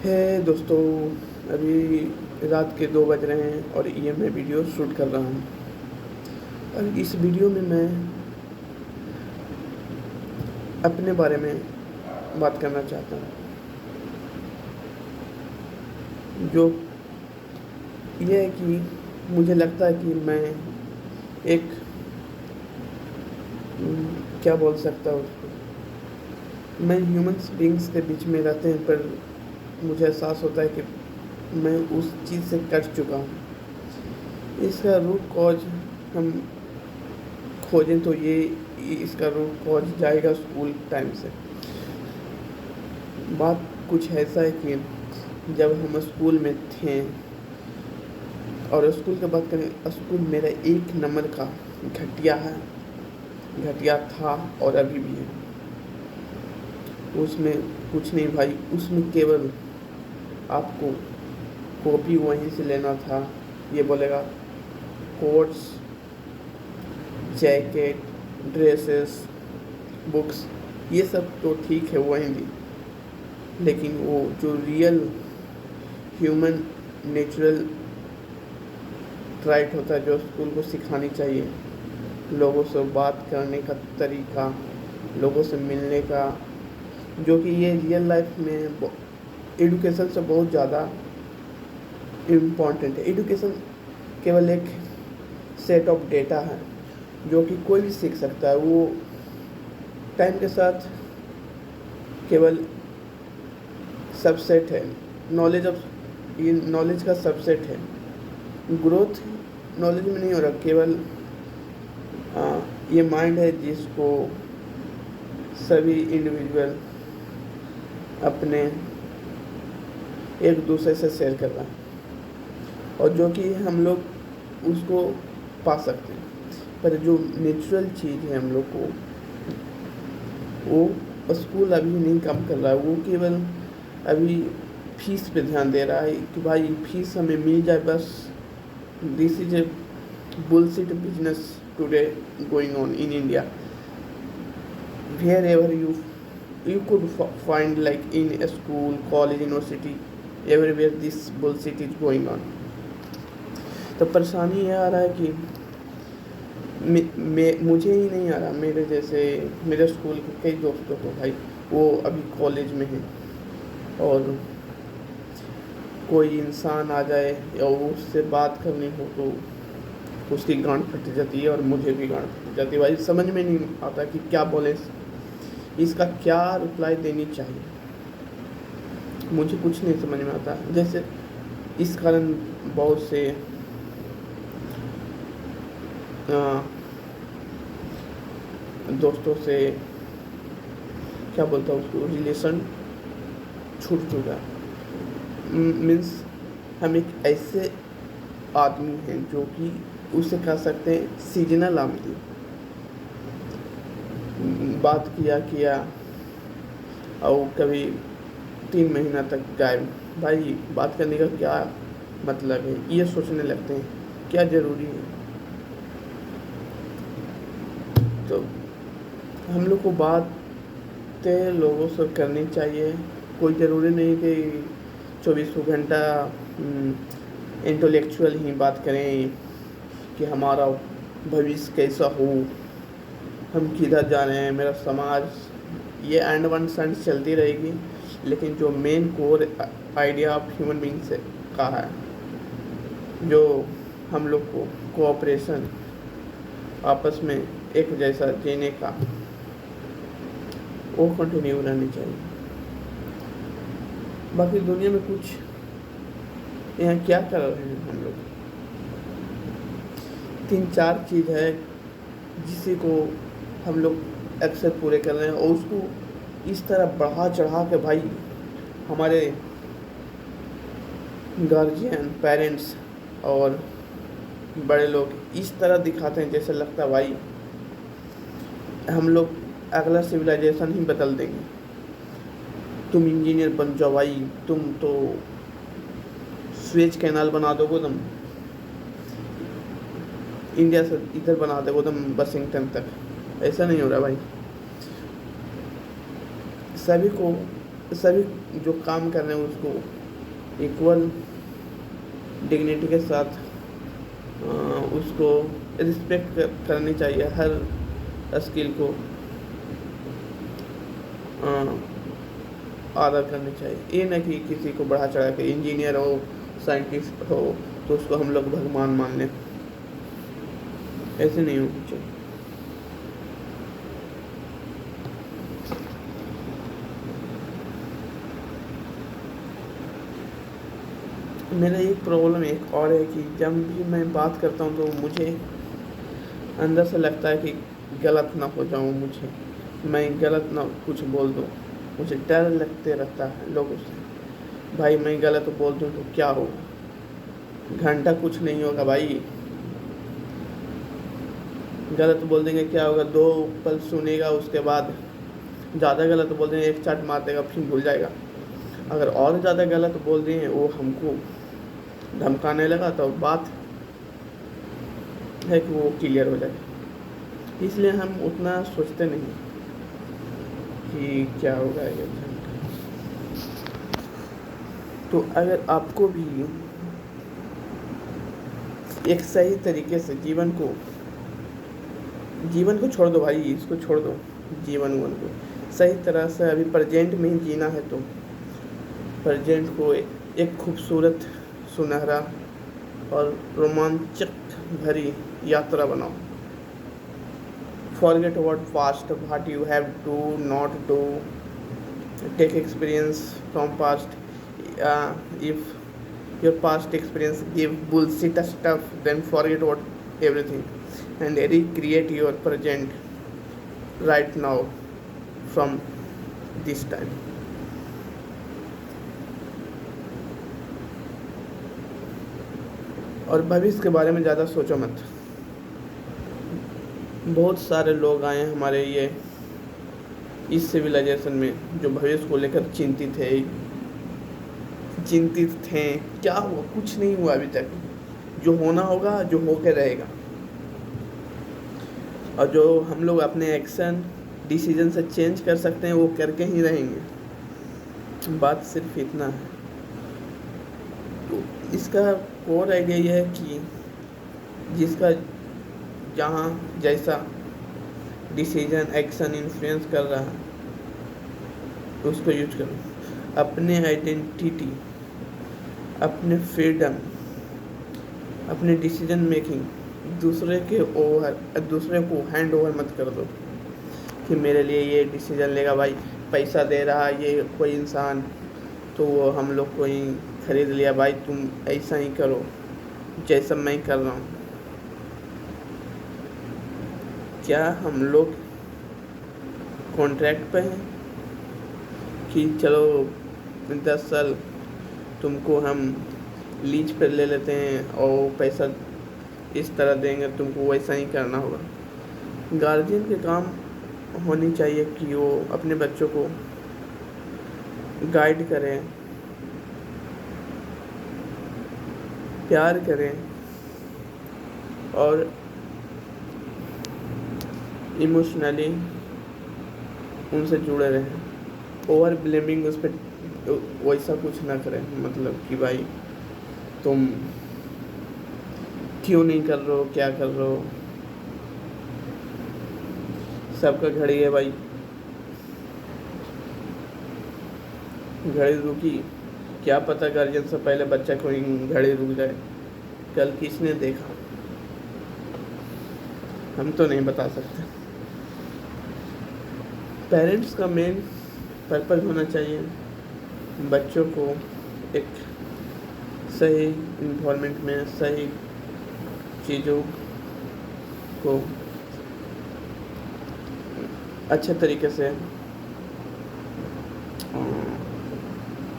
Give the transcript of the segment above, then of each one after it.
है दोस्तों, अभी रात के 2 बज रहे हैं और ये मैं वीडियो शूट कर रहा हूँ। और इस वीडियो में मैं अपने बारे में बात करना चाहता हूँ, जो ये है कि मुझे लगता है कि मैं एक क्या बोल सकता हूँ उसको, मैं ह्यूमन्स बीइंग्स के बीच में रहते हैं, पर मुझे एहसास होता है कि मैं उस चीज़ से कट चुका हूँ। इसका रूट कॉज हम खोजें तो ये इसका रूट कॉज जाएगा स्कूल टाइम से। बात कुछ ऐसा है कि जब हम स्कूल में थे, और स्कूल की बात करें, स्कूल मेरा 1 नंबर का घटिया था और अभी भी है। उसमें कुछ नहीं भाई, उसमें केवल आपको कॉपी वहीं से लेना था। ये बोलेगा कोट्स, जैकेट, ड्रेसेस, बुक्स, ये सब तो ठीक है वहीं भी, लेकिन वो जो रियल ह्यूमन नेचुरल राइट होता है, जो स्कूल को सिखानी चाहिए, लोगों से बात करने का तरीका, लोगों से मिलने का, जो कि ये रियल लाइफ में एडुकेशन से बहुत ज़्यादा इम्पॉर्टेंट है। एडुकेशन केवल एक सेट ऑफ डेटा है जो कि कोई भी सीख सकता है। वो टाइम के साथ केवल सबसेट है, ये नॉलेज का सबसेट है। ग्रोथ नॉलेज में नहीं हो रहा, केवल ये माइंड है जिसको सभी इंडिविजुअल अपने एक दूसरे से शेयर कर रहा है, और जो कि हम लोग उसको पा सकते हैं। पर जो नेचुरल चीज़ है हम लोग को, वो स्कूल अभी नहीं कम कर रहा है। वो केवल अभी फीस पे ध्यान दे रहा है कि भाई फीस हमें मिल जाए बस। This is a bullshit business today going on in India. Wherever you could find, like in a school, college, university, everywhere this bullshit is going on. तो परेशानी ये आ रहा है कि मुझे ही नहीं आ रहा, मेरे जैसे मेरे स्कूल के कई दोस्तों को भाई वो अभी कॉलेज में हैं, और कोई इंसान आ जाए या उससे बात करनी हो तो उसकी गांड फट जाती है, और मुझे भी गांड फट जाती है। भाई समझ में नहीं आता कि क्या बोले, इसका क्या रिप्लाई देनी चाहिए, मुझे कुछ नहीं समझ में आता। जैसे इस कारण बहुत से दोस्तों से क्या बोलता हूँ उसको, रिलेशन छूट चुका है। मीन्स हम एक ऐसे आदमी हैं जो कि उसे कह सकते हैं सीजनल आदमी। बात किया और कभी 3 महीना तक गायब। भाई बात करने का क्या मतलब है, ये सोचने लगते हैं क्या ज़रूरी है। तो हम लोग को बातें लोगों से करनी चाहिए। कोई ज़रूरी नहीं कि 24 घंटा इंटेलेक्चुअल ही बात करें कि हमारा भविष्य कैसा हो, हम किधर जा रहे हैं, मेरा समाज, ये एंड वन सेंस चलती रहेगी। लेकिन जो main core idea of human being से का है, जो हम लोग को कोऑपरेशन, आपस में एक जैसा जीने का, वो कंटिन्यू रहनी चाहिए। बाकी दुनिया में कुछ यहाँ क्या कर रहे हैं हम लोग, 3-4 चीज़ है जिसी को हम लोग अक्सर पूरे कर रहे हैं, और उसको इस तरह बढ़ा चढ़ा के भाई हमारे गार्जियन, पेरेंट्स और बड़े लोग इस तरह दिखाते हैं जैसे लगता है भाई हम लोग अगला सिविलाइजेशन ही बदल देंगे। तुम इंजीनियर बन जाओ भाई, तुम तो स्वेज कैनाल बना दोगे, तुम इंडिया से इधर बना दोगे, तुम वाशिंगटन तक। ऐसा नहीं हो रहा भाई। सभी को सभी जो काम कर रहे हैं उसको इक्वल डिग्निटी के साथ उसको रिस्पेक्ट करनी चाहिए, हर स्किल को आदर करनी चाहिए। ये न कि किसी को बढ़ा चढ़ा के इंजीनियर हो, साइंटिस्ट हो तो उसको हम लोग भगवान मान लें, ऐसे नहीं होना चाहिए। मेरा एक प्रॉब्लम एक और है कि जब भी मैं बात करता हूँ तो मुझे अंदर से लगता है कि गलत ना हो जाऊँ, मैं गलत ना कुछ बोल दूँ। मुझे डर लगते रहता है लोगों से, भाई मैं गलत बोल दूँ तो क्या हो, घंटा कुछ नहीं होगा भाई, गलत बोल देंगे क्या होगा, 2 पल सुनेगा, उसके बाद ज़्यादा गलत बोल देंगे, एक चाट मार देगा, फिर भूल जाएगा। अगर और ज़्यादा गलत बोल दिए वो हमको धमकाने लगा तो बात है कि वो क्लियर हो जाए। इसलिए हम उतना सोचते नहीं कि क्या होगा ये। तो अगर आपको भी एक सही तरीके से जीवन को छोड़ दो भाई, इसको छोड़ दो, जीवन को सही तरह से अभी प्रेजेंट में ही जीना है तो प्रेजेंट को एक खूबसूरत, सुनहरा और रोमांचक भरी यात्रा बनाओ। Forget about past, what you have to not do. Take experience from past. If your past experience give bullshit stuff, then forget about everything and recreate your present right now from this time. और भविष्य के बारे में ज़्यादा सोचो मत। बहुत सारे लोग आए हैं हमारे ये इस सिविलाइजेशन में जो भविष्य को लेकर चिंतित थे। क्या हुआ? कुछ नहीं हुआ अभी तक। जो होना होगा, जो होकर रहेगा, और जो हम लोग अपने एक्शन डिसीजन से चेंज कर सकते हैं वो करके ही रहेंगे। बात सिर्फ इतना है। तो इसका कोर आइडिया ये है कि जिसका जहाँ जैसा डिसीजन एक्शन इन्फ्लुएंस कर रहा है उसको यूज करो। अपने आइडेंटिटी, अपने फ्रीडम, अपने डिसीजन मेकिंग दूसरे को हैंड ओवर मत कर दो कि मेरे लिए ये डिसीजन लेगा। भाई पैसा दे रहा है ये कोई इंसान तो वो हम लोग को ही खरीद लिया, भाई तुम ऐसा ही करो जैसा मैं कर रहा हूँ। क्या हम लोग कॉन्ट्रैक्ट पे हैं कि चलो 10 साल तुमको हम लीज पर ले लेते हैं और पैसा इस तरह देंगे, तुमको वैसा ही करना होगा। गार्जियन के काम होनी चाहिए कि वो अपने बच्चों को गाइड करें, प्यार करें और इमोशनली उनसे जुड़े रहें। ओवर ब्लेमिंग उस पर वैसा कुछ ना करें, मतलब कि भाई तुम क्यों नहीं कर रहे हो, क्या कर रहे हो, सबका घड़ी है भाई, घड़ी रुकी, क्या पता गार्जियन से पहले बच्चा कोई घड़ी रुक जाए। कल किसने देखा, हम तो नहीं बता सकते। पेरेंट्स का मेन पर्पज़ होना चाहिए बच्चों को एक सही इन्वायरमेंट में सही चीज़ों को अच्छे तरीके से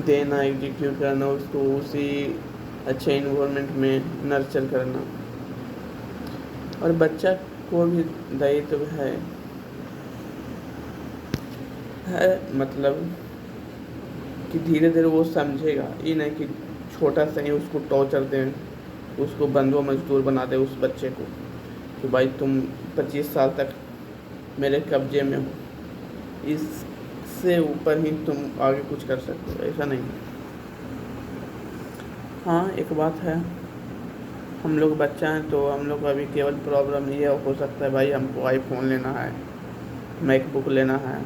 देना, एग्जीक्यूट करना, उसको उसी अच्छे इन्वायरमेंट में नर्चर करना। और बच्चा को भी दायित्व है मतलब कि धीरे धीरे वो समझेगा। ये नहीं कि छोटा सा ही उसको टॉर्चर दें, उसको बंधुआ मजदूर बना दे उस बच्चे को कि भाई तुम 25 साल तक मेरे कब्जे में हो। इस इससे ऊपर ही तुम आगे कुछ कर सकते हो, ऐसा नहीं। हाँ, एक बात है, हम लोग बच्चा हैं तो हम लोग को अभी केवल प्रॉब्लम ये हो सकता है भाई, हमको आईफोन लेना है, मैकबुक लेना है,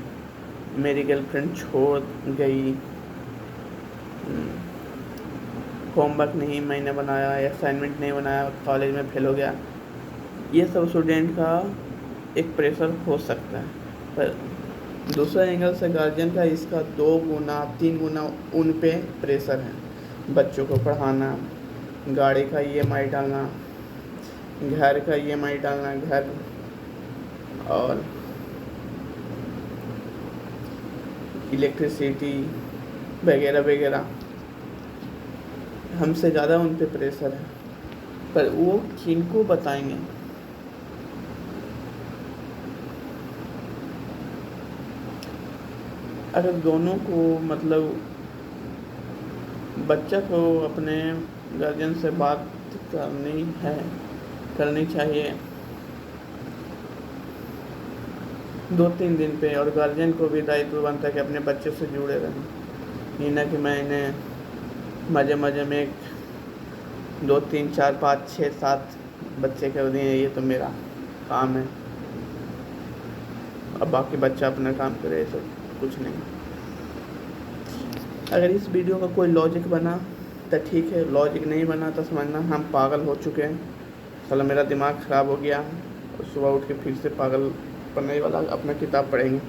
मेरी गर्लफ्रेंड छोड़ गई, होमवर्क नहीं मैंने बनाया, असाइनमेंट नहीं बनाया, कॉलेज में फेल हो गया। ये सब स्टूडेंट का एक प्रेशर हो सकता है, पर दूसरा एंगल से गार्जियन का इसका 2 गुना 3 गुना उन पे प्रेशर है। बच्चों को पढ़ाना, गाड़ी का EMI डालना, घर का EMI डालना, घर और इलेक्ट्रिसिटी वगैरह वगैरह, हमसे ज़्यादा उन पे प्रेशर है, पर वो किनको बताएंगे। अगर दोनों को मतलब बच्चा को अपने गार्जियन से बात करनी चाहिए 2-3 दिन पे, और गार्जियन को भी दायित्व बनता है कि अपने बच्चे से जुड़े रहें, ये ना कि मैंने मज़े मज़े में 2 3 4 5 6 7 बच्चे कर दिए, ये तो मेरा काम है, अब बाकी बच्चा अपना काम करे, तो कुछ नहीं। अगर इस वीडियो का कोई लॉजिक बना तो ठीक है, लॉजिक नहीं बना तो समझना हम पागल हो चुके हैं। साला मेरा दिमाग ख़राब हो गया, और सुबह उठ के फिर से पागल पन्ने वाला अपना किताब पढ़ेंगे।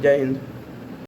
जय हिंद।